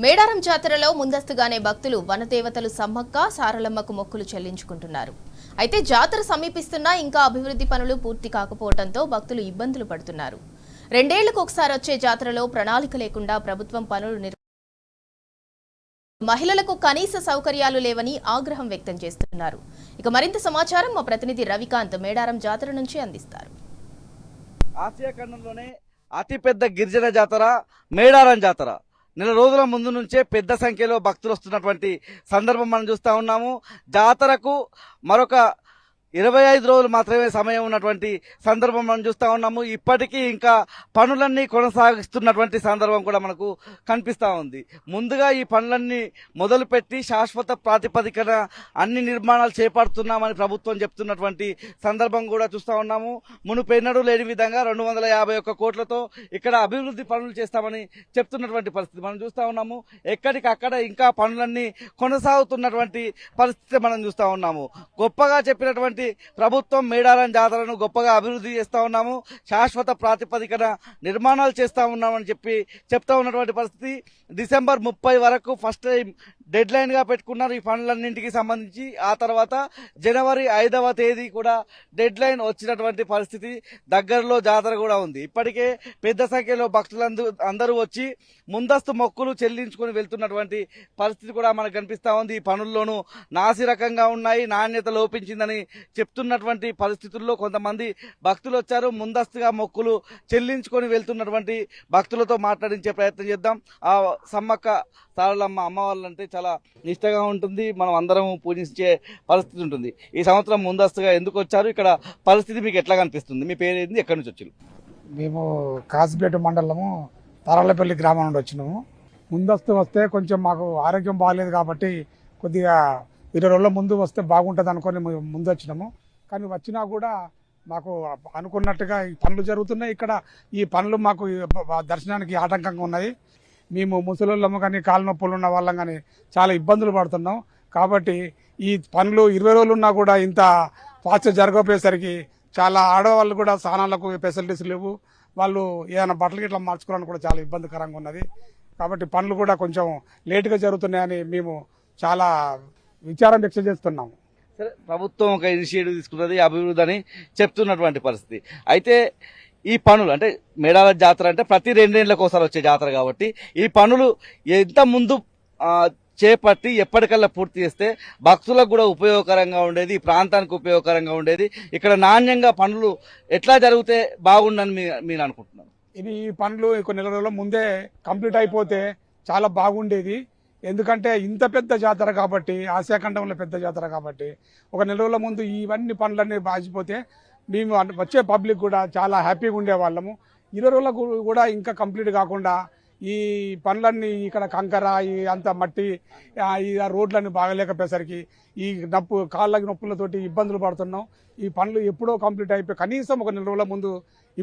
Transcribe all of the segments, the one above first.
మేడారం జాతరలో ముందస్తుగానే భక్తులు వనదేవతలు సమ్మక్క సారలమ్మకు మొక్కులు చెల్లించుకుంటున్నారు. అయితే జాతర సమీపిస్తున్నా ఇంకా అభివృద్ధి పనులు పూర్తి కాకపోవడంతో భక్తులు ఇబ్బందులు పడుతున్నారు. 2 ఏళ్లకు ఒకసారి వచ్చే జాతరలో ప్రణాళిక లేకుండా ప్రభుత్వం పనులు మహిళలకు కనీస సౌకర్యాలు లేవని ఆగ్రహం వ్యక్తం చేస్తున్నారు. ఇక మరింత సమాచారం మా ప్రతినిధి రవికాంత్ మేడారం జాతర నుంచి అందిస్తారు. ఆసియా ఖండంలోనే అతిపెద్ద గిరిజన జాతర మేడారం జాతర. నెల రోజుల ముందు నుంచే పెద్ద సంఖ్యలో భక్తులు వస్తున్నటువంటి సందర్భం మనం చూస్తూ ఉన్నాము. జాతరకు మరొక 25 రోజులు మాత్రమే సమయం ఉన్నటువంటి సందర్భం మనం చూస్తూ ఉన్నాము. ఇప్పటికీ ఇంకా పనులన్నీ కొనసాగిస్తున్నటువంటి సందర్భం కూడా మనకు కనిపిస్తూ ఉంది. ముందుగా ఈ పనులన్నీ మొదలుపెట్టి శాశ్వత ప్రాతిపదికన అన్ని నిర్మాణాలు చేపడుతున్నామని ప్రభుత్వం చెప్తున్నటువంటి సందర్భం కూడా చూస్తూ ఉన్నాము. మునుపెన్నడూ లేని విధంగా 251 కోట్లతో ఇక్కడ అభివృద్ధి పనులు చేస్తామని చెప్తున్నటువంటి పరిస్థితి మనం చూస్తూ ఉన్నాము. ఎక్కడికక్కడ ఇంకా పనులన్నీ కొనసాగుతున్నటువంటి పరిస్థితి మనం చూస్తూ ఉన్నాము. గొప్పగా చెప్పినటువంటి ప్రభుత్వం మేడారం జాతరను గొప్పగా అభివృద్ధి చేస్తా ఉన్నాము, శాశ్వత ప్రాతిపదికన నిర్మాణాలు చేస్తా ఉన్నామని చెప్తా ఉన్నటువంటి పరిస్థితి. డిసెంబర్ 30 వరకు ఫస్ట్ టైం డెడ్ లైన్ గా పెట్టుకున్నారు ఈ పనులన్నింటికి సంబంధించి. ఆ తర్వాత జనవరి 5వ తేదీ కూడా డెడ్ లైన్ వచ్చినటువంటి పరిస్థితి. దగ్గరలో జాతర కూడా ఉంది. ఇప్పటికే పెద్ద సంఖ్యలో భక్తులందరూ వచ్చి ముందస్తు మొక్కులు చెల్లించుకొని వెళ్తున్నటువంటి పరిస్థితి కూడా మనకు కనిపిస్తా ఉంది. ఈ పనుల్లోనూ నాసి రకంగా ఉన్నాయి, నాణ్యత లోపించిందని చెప్తున్నటువంటి పరిస్థితుల్లో కొంతమంది భక్తులు వచ్చారు. ముందస్తుగా మొక్కులు చెల్లించుకొని వెళ్తున్నటువంటి భక్తులతో మాట్లాడించే ప్రయత్నం చేద్దాం. ఆ సమ్మక్క సారలమ్మ అమ్మవాళ్ళంటే చాలా నిష్టగా ఉంటుంది, మనం అందరం పూజించే పరిస్థితి ఉంటుంది. ఈ సంవత్సరం ముందస్తుగా ఎందుకు వచ్చారు? ఇక్కడ పరిస్థితి మీకు ఎట్లా కనిపిస్తుంది? మీ పేరు ఏంది, ఎక్కడి నుంచి వచ్చారు? మేము కాసిపేట మండలము తారాలపల్లి గ్రామం నుండి వచ్చినాము. ముందస్తు వస్తే కొంచెం మాకు ఆరోగ్యం బాగాలేదు కాబట్టి కొద్దిగా 20 రోజుల ముందు వస్తే బాగుంటుంది అనుకొని ముందు వచ్చినాము. కానీ వచ్చినా కూడా మాకు అనుకున్నట్టుగా ఈ పనులు జరుగుతున్నాయి. ఇక్కడ ఈ పనులు మాకు దర్శనానికి ఆటంకంగా ఉన్నాయి. మేము ముసలోళ్ళము కానీ కాళ్ళ నొప్పులు ఉన్న వాళ్ళం కానీ చాలా ఇబ్బందులు పడుతున్నాం. కాబట్టి ఈ పనులు 20 రోజులు ఉన్నా కూడా ఇంత ఫాస్ట్ జరగకపోయేసరికి చాలా ఆడవాళ్ళు కూడా స్నానాలకు ఫెసిలిటీస్ లేవు. వాళ్ళు ఏదైనా బట్టలు గిట్లా మార్చుకోవడానికి కూడా చాలా ఇబ్బందికరంగా ఉన్నది. కాబట్టి పనులు కూడా కొంచెం లేటుగా జరుగుతున్నాయని మేము చాలా విచారం వ్యక్తం చేస్తున్నాము. సరే, ప్రభుత్వం ఒక ఇనిషియేటివ్ తీసుకున్నది అభివృద్ధి అని చెప్తున్నటువంటి పరిస్థితి. అయితే ఈ పనులు అంటే మేడారం జాతర అంటే ప్రతి 2 ఏళ్లకు ఒకసారి వచ్చే జాతర కాబట్టి ఈ పనులు ఎంత ముందు చేపట్టి ఎప్పటికల్లా పూర్తి చేస్తే భక్తులకు కూడా ఉపయోగకరంగా ఉండేది, ఈ ప్రాంతానికి ఉపయోగకరంగా ఉండేది. ఇక్కడ నాణ్యంగా పనులు ఎట్లా జరిగితే బాగుండని మీరు అనుకుంటున్నారు? ఇది ఈ పనులు కొన్ని నెల రోజుల ముందే కంప్లీట్ అయిపోతే చాలా బాగుండేది. ఎందుకంటే ఇంత పెద్ద జాతర కాబట్టి, ఆసియా ఖండంలో పెద్ద జాతర కాబట్టి ఒక నెల రోజుల ముందు ఇవన్నీ పనులన్నీ బాగిపోతే మేము వచ్చే పబ్లిక్ కూడా చాలా హ్యాపీగా ఉండేవాళ్ళము. 20 రోజులకు కూడా ఇంకా కంప్లీట్ కాకుండా ఈ పనులన్నీ ఇక్కడ కంకర ఈ అంత మట్టి ఈ రోడ్లన్నీ బాగలేకపోయేసరికి ఈ కాళ్ళకి నొప్పులతోటి ఇబ్బందులు పడుతున్నాం. ఈ పనులు ఎప్పుడో కంప్లీట్ అయిపోయి కనీసం ఒక 4 రోజుల ముందు,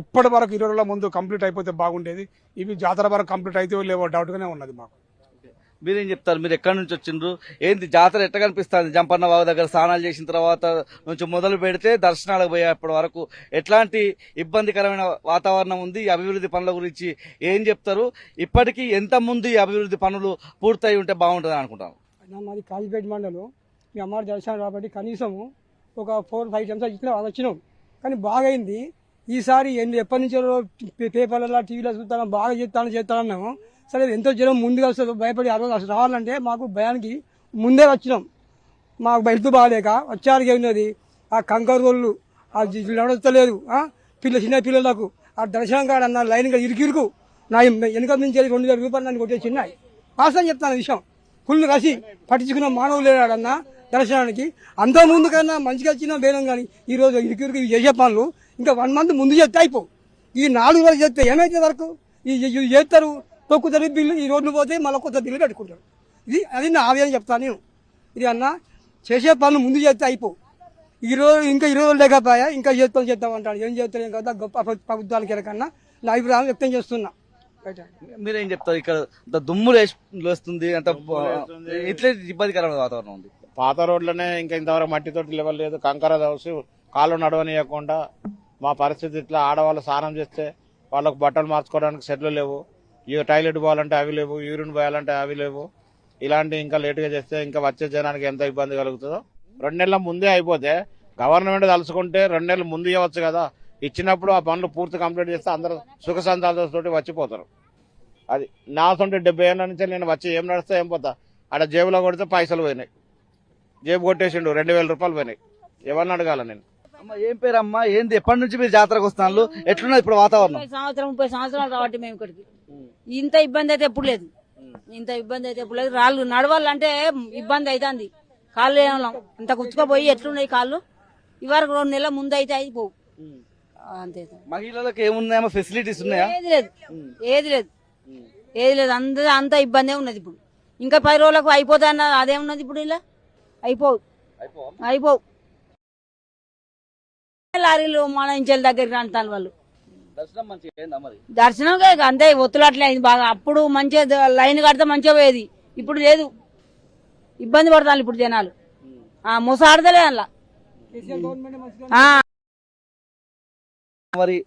ఇప్పటి వరకు 20 రోజుల ముందు కంప్లీట్ అయిపోతే బాగుండేది. ఇవి జాతర వరకు కంప్లీట్ అయితే లేవో డౌట్గానే ఉన్నది మాకు. మీరేం చెప్తారు? మీరు ఎక్కడి నుంచి వచ్చిండ్రు? ఏంటి జాతర ఎట్లా కనిపిస్తుంది? జంపన్న బాబు దగ్గర స్నానాలు చేసిన తర్వాత నుంచి మొదలు పెడితే దర్శనాలకు పోయేప్పటి వరకు ఎట్లాంటి ఇబ్బందికరమైన వాతావరణం ఉంది? ఈ అభివృద్ధి పనుల గురించి ఏం చెప్తారు? ఇప్పటికీ ఎంత ముందు ఈ అభివృద్ధి పనులు పూర్తయి ఉంటే బాగుంటుంది అనుకుంటాను. మాది కాజిపేట మండలం. మీ అమ్మవారి దర్శనం కాబట్టి కనీసము ఒక 4-5 టైమ్స్ ఇట్లా వచ్చినాం, కానీ బాగా అయింది. ఈసారి ఎప్పటి నుంచో పేపర్లలో టీవీలో చూస్తాను, బాగా చేస్తానన్నాము. సరే, ఎంతో జనం ముందుగా వస్తుంది భయపడి ఆ రోజు అసలు రావాలంటే మాకు భయానికి ముందే వచ్చినాం. మాకు బయట బాగాలేక వచ్చారికి ఉన్నది ఆ కంకర రోళ్ళు నడవలేదు. చిన్న పిల్లలకు ఆ దర్శనం కాడ అన్న లైన్ ఇరుకు నా వెనుక నుంచి 2000 రూపాయలు నన్ను కొట్టే చిన్నాయి. వాస్తవం చెప్తాను విషయం. ఫుల్ రసి పట్టించుకున్న మానవులు లేడాడన్న దర్శనానికి. అంత ముందు కన్నా మంచిగా వచ్చినా బేరం కానీ ఈరోజు ఇరుకు ఇవి చేసే పనులు ఇంకా 1 మంత్ ముందు చేస్తే అయిపో. ఈ 4 రోజులు చేస్తే ఏమైతే వరకు ఇవి చేస్తారు, తొక్కుతారు బిల్లు. ఈ రోడ్లు పోతే మళ్ళీ కొత్త బిల్లు పెట్టుకుంటారు. అది నా ఆవేదన చెప్తాను నేను. ఇది అన్న చేసే పనులు ముందు చేస్తే అయిపో. ఈరోజు ఇంకా 20 రోజులు లేకపోయా ఇంకా చేస్తామంటాడు. ఏం చేస్తాం కదా గొప్ప ప్రభుత్వానికి కన్నా నా అభిప్రాయం వ్యక్తం చేస్తున్నా. మీరేం చెప్తారు? ఇక్కడ దుమ్ము లేస్తుంది, అంత ఇట్లే ఇబ్బందికరమైన వాతావరణం ఉంది. పాత రోడ్లనే ఇంకా ఇంతవరకు మట్టితోటి లెవెల్ లేదు. కంకర దోసి కాళ్ళు నడవనీయకుండా మా పరిస్థితి ఇట్లా. ఆడవాళ్ళు స్నానం చేస్తే వాళ్ళకు బట్టలు మార్చుకోవడానికి సెట్లు లేవు. ఇక టాయిలెట్ పోవాలంటే అవి లేవు, యూరిన్ పోయాలంటే అవి లేవు. ఇలాంటి ఇంకా లేటుగా చేస్తే ఇంకా వచ్చే జనానికి ఎంత ఇబ్బంది కలుగుతుందో. 2 నెలల ముందే అయిపోతే గవర్నమెంట్ తలుచుకుంటే 2 నెలలు ముందు ఇవ్వచ్చు కదా. ఇచ్చినప్పుడు ఆ పనులు పూర్తి కంప్లీట్ చేస్తే అందరూ సుఖ సంతాలతోటి వచ్చిపోతారు. అది నా సొంత 70 ఏళ్ళ నుంచి నేను వచ్చి ఏం నడుస్తా ఏం పోతా. ఆడ జేబులో కొడితే పైసలు పోయినాయి, జేబు కొట్టేసిండు, 2000 రూపాయలు పోయినాయి. ఎవరిని అడగాల నేను? అమ్మ ఏం పేరమ్మా, ఏంది, ఎప్పటి నుంచి మీరు జాతరకు వస్తున్నారు? ఎట్లున్నది ఇప్పుడు వాతావరణం? 30 సంవత్సరాలు కాబట్టి మేము ఇక్కడికి ఇంత ఇబ్బంది అయితే ఎప్పుడు లేదు. రాళ్ళు నడవాలంటే ఇబ్బంది అవుతుంది. కాళ్ళు ఏమో అంత కుచ్చుకోపోయి ఎట్లున్నాయి కాళ్ళు. ఇవరకు 2 నెలల ముందు అయితే అయిపోవు అంతే. మహిళలకు ఏమున్నాయమ్మా ఫెసిలిటీస్ ఉన్నాయా? ఏది లేదు అంత ఇబ్బంది ఉన్నది. ఇప్పుడు ఇంకా 10 రోజులకు అయిపోతా అన్న అదేమున్నది. ఇప్పుడు ఇలా అయిపోవు. లారీలు మన ఇంచెల దగ్గరికి అంటాను వాళ్ళు. దర్శనం మంచిగా అయిందా మరి? దర్శనం అంతే ఒత్తులట్లే అయింది బాగా. అప్పుడు మంచిగా లైన్ కడితే మంచిగా పోయేది, ఇప్పుడు లేదు. ఇబ్బంది పడతాను ఇప్పుడు జనాలు. ముసాడతలే అలా. మరి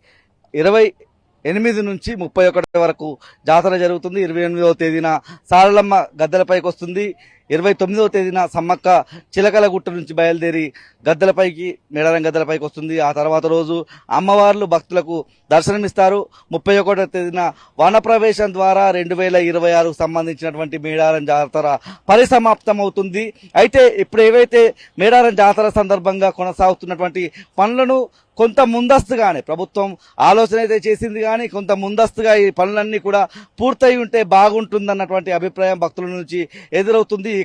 28 నుంచి 31 వరకు జాతర జరుగుతుంది. 28వ తేదీన సారలమ్మ గద్దెలపైకి వస్తుంది. 29వ తేదీన సమ్మక్క చిలకల గుట్ట నుంచి బయలుదేరి గద్దెలపైకి, మేడారం గద్దెలపైకి వస్తుంది. ఆ తర్వాత రోజు అమ్మవార్లు భక్తులకు దర్శనమిస్తారు. 31వ తేదీన వనప్రవేశం ద్వారా 2026కు సంబంధించినటువంటి మేడారం జాతర పరిసమాప్తం అవుతుంది. అయితే ఇప్పుడు ఏవైతే మేడారం జాతర సందర్భంగా కొనసాగుతున్నటువంటి పనులను కొంత ముందస్తుగానే ప్రభుత్వం ఆలోచన అయితే చేసింది, కానీ కొంత ముందస్తుగా ఈ పనులన్నీ కూడా పూర్తయి ఉంటే బాగుంటుందన్నటువంటి అభిప్రాయం భక్తుల నుంచి ఎదురవుతుంది. ఈ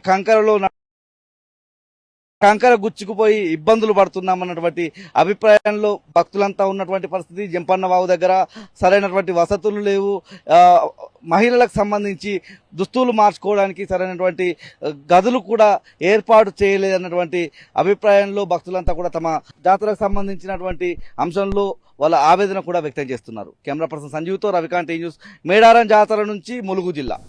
కంకర గుచ్చుకుపోయి ఇబ్బందులు పడుతున్నామన్నటువంటి అభిప్రాయంలో భక్తులంతా ఉన్నటువంటి పరిస్థితి. జంపన్న వాగు దగ్గర సరైనటువంటి వసతులు లేవు. మహిళలకు సంబంధించి దుస్తులు మార్చుకోవడానికి సరైనటువంటి గదులు కూడా ఏర్పాటు చేయలేదన్నటువంటి అభిప్రాయంలో భక్తులంతా కూడా తమ జాతరకు సంబంధించినటువంటి అంశంలో వాళ్ళ ఆవేదన కూడా వ్యక్తం చేస్తున్నారు. కెమెరా పర్సన్ సంజీవ్తో రవికాంత్ న్యూస్, మేడారం జాతర నుంచి ములుగు జిల్లా.